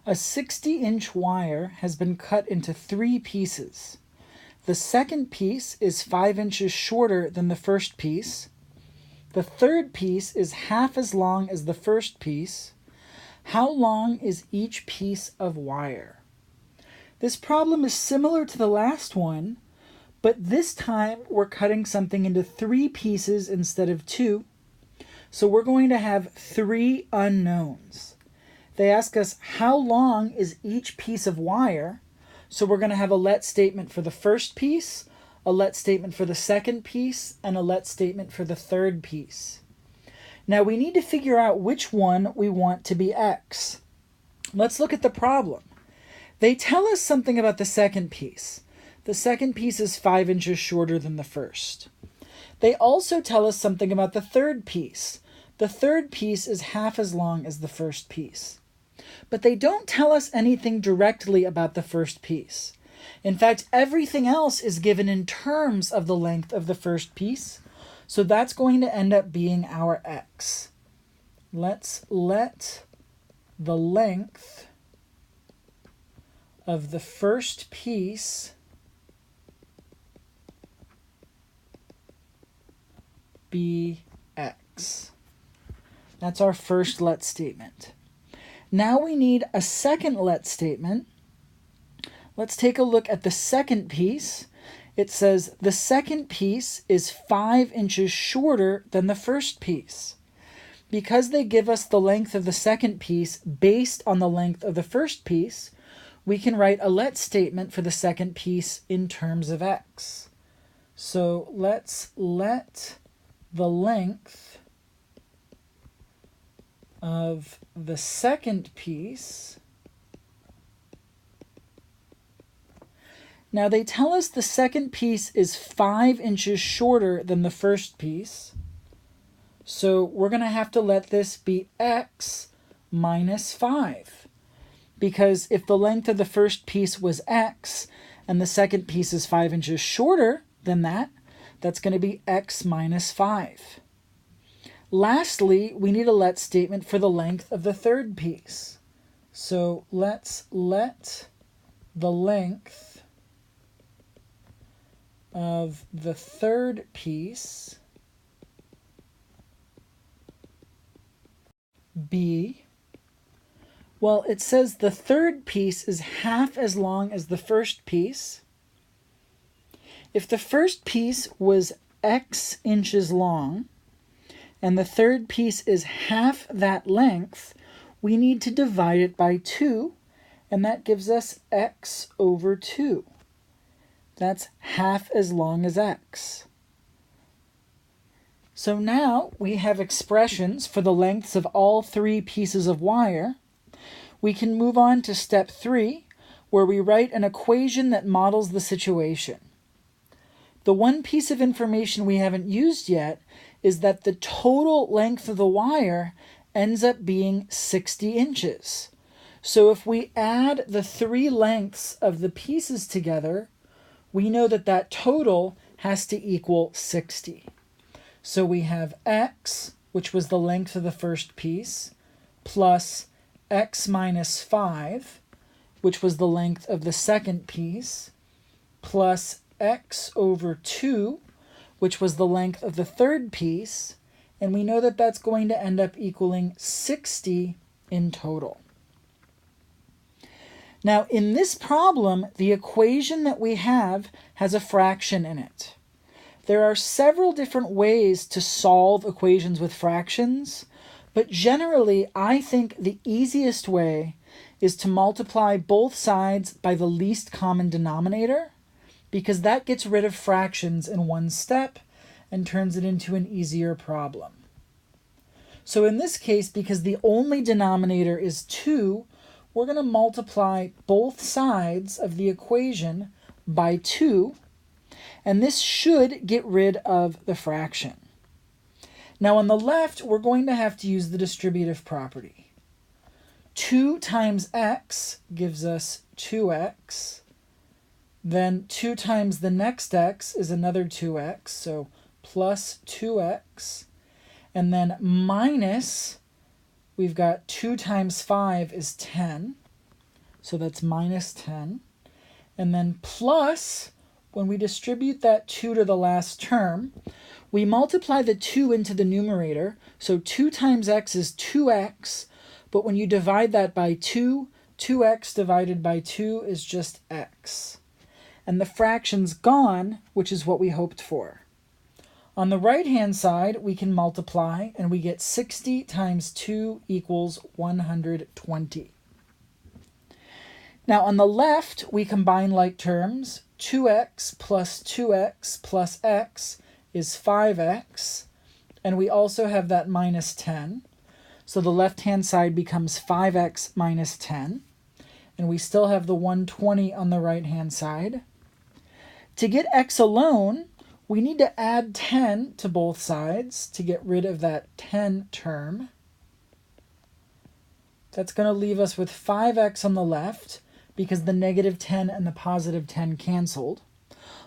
A 60-inch wire has been cut into 3 pieces. The second piece is 5 inches shorter than the first piece. The third piece is half as long as the first piece. How long is each piece of wire? This problem is similar to the last one, but this time we're cutting something into 3 pieces instead of 2. So we're going to have 3 unknowns. They ask us how long is each piece of wire. So we're going to have a let statement for the first piece, a let statement for the second piece, and a let statement for the third piece. Now we need to figure out which one we want to be x. Let's look at the problem. They tell us something about the second piece. The second piece is 5 inches shorter than the first. They also tell us something about the third piece. The third piece is half as long as the first piece. But they don't tell us anything directly about the first piece. In fact, everything else is given in terms of the length of the first piece. So that's going to end up being our x. Let's let the length of the first piece be x. That's our first let statement. Now we need a second let statement. Let's take a look at the second piece. It says the second piece is 5 inches shorter than the first piece. Because they give us the length of the second piece based on the length of the first piece, we can write a let statement for the second piece in terms of x. So let's let the length of the second piece. Now they tell us the second piece is 5 inches shorter than the first piece. So we're going to have to let this be x minus 5. Because if the length of the first piece was x and the second piece is 5 inches shorter than that, that's going to be x minus 5. Lastly, we need a let statement for the length of the third piece. So let's let the length of the third piece be, well, it says the third piece is half as long as the first piece. If the first piece was x inches long, and the third piece is half that length, we need to divide it by 2, and that gives us x over 2. That's half as long as x. So now we have expressions for the lengths of all 3 pieces of wire. We can move on to step 3, where we write an equation that models the situation. The one piece of information we haven't used yet is that the total length of the wire ends up being 60 inches. So if we add the 3 lengths of the pieces together, we know that that total has to equal 60. So we have x, which was the length of the first piece, plus x minus 5, which was the length of the second piece, plus x over 2, which was the length of the third piece, and we know that that's going to end up equaling 60 in total. Now, in this problem, the equation that we have has a fraction in it. There are several different ways to solve equations with fractions, but generally, I think the easiest way is to multiply both sides by the least common denominator, because that gets rid of fractions in one step and turns it into an easier problem. So in this case, because the only denominator is 2, we're going to multiply both sides of the equation by 2, and this should get rid of the fraction. Now on the left, we're going to have to use the distributive property. 2 times x gives us 2x. Then 2 times the next x is another 2x, so plus 2x. And then minus, we've got 2 times 5 is 10. So that's minus 10. And then plus, when we distribute that 2 to the last term, we multiply the 2 into the numerator. So 2 times x is 2x. But when you divide that by 2, 2x divided by 2 is just x. And the fraction's gone, which is what we hoped for. On the right-hand side, we can multiply, and we get 60 times 2 equals 120. Now, on the left, we combine like terms. 2x plus x is 5x, and we also have that minus 10. So the left-hand side becomes 5x minus 10, and we still have the 120 on the right-hand side. To get x alone, we need to add 10 to both sides to get rid of that 10 term. That's going to leave us with 5x on the left because the negative 10 and the positive 10 canceled.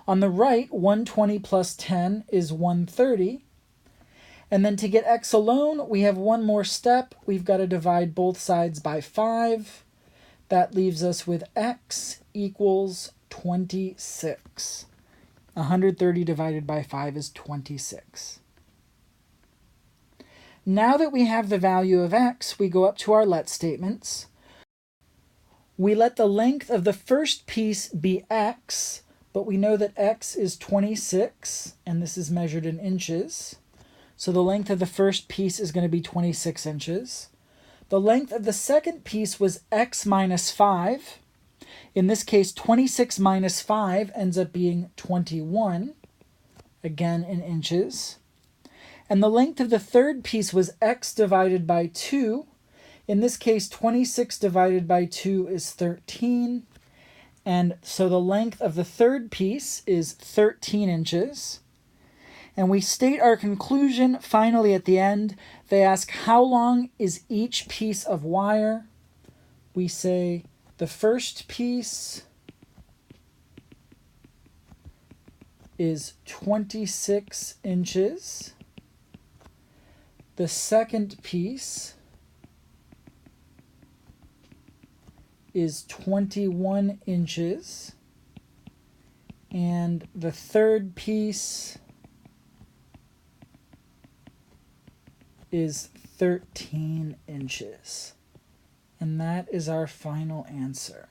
On the right, 120 plus 10 is 130. And then to get x alone, we have one more step. We've got to divide both sides by 5. That leaves us with x equals 26. 130 divided by 5 is 26. Now that we have the value of x, we go up to our let statements. We let the length of the first piece be x, but we know that x is 26, and this is measured in inches. So the length of the first piece is going to be 26 inches. The length of the second piece was x minus 5. In this case, 26 minus 5 ends up being 21, again in inches. And the length of the third piece was x divided by 2. In this case, 26 divided by 2 is 13. And so the length of the third piece is 13 inches. And we state our conclusion finally at the end. They ask, how long is each piece of wire? We say the first piece is 26 inches. The second piece is 21 inches. And the third piece is 13 inches. And that is our final answer.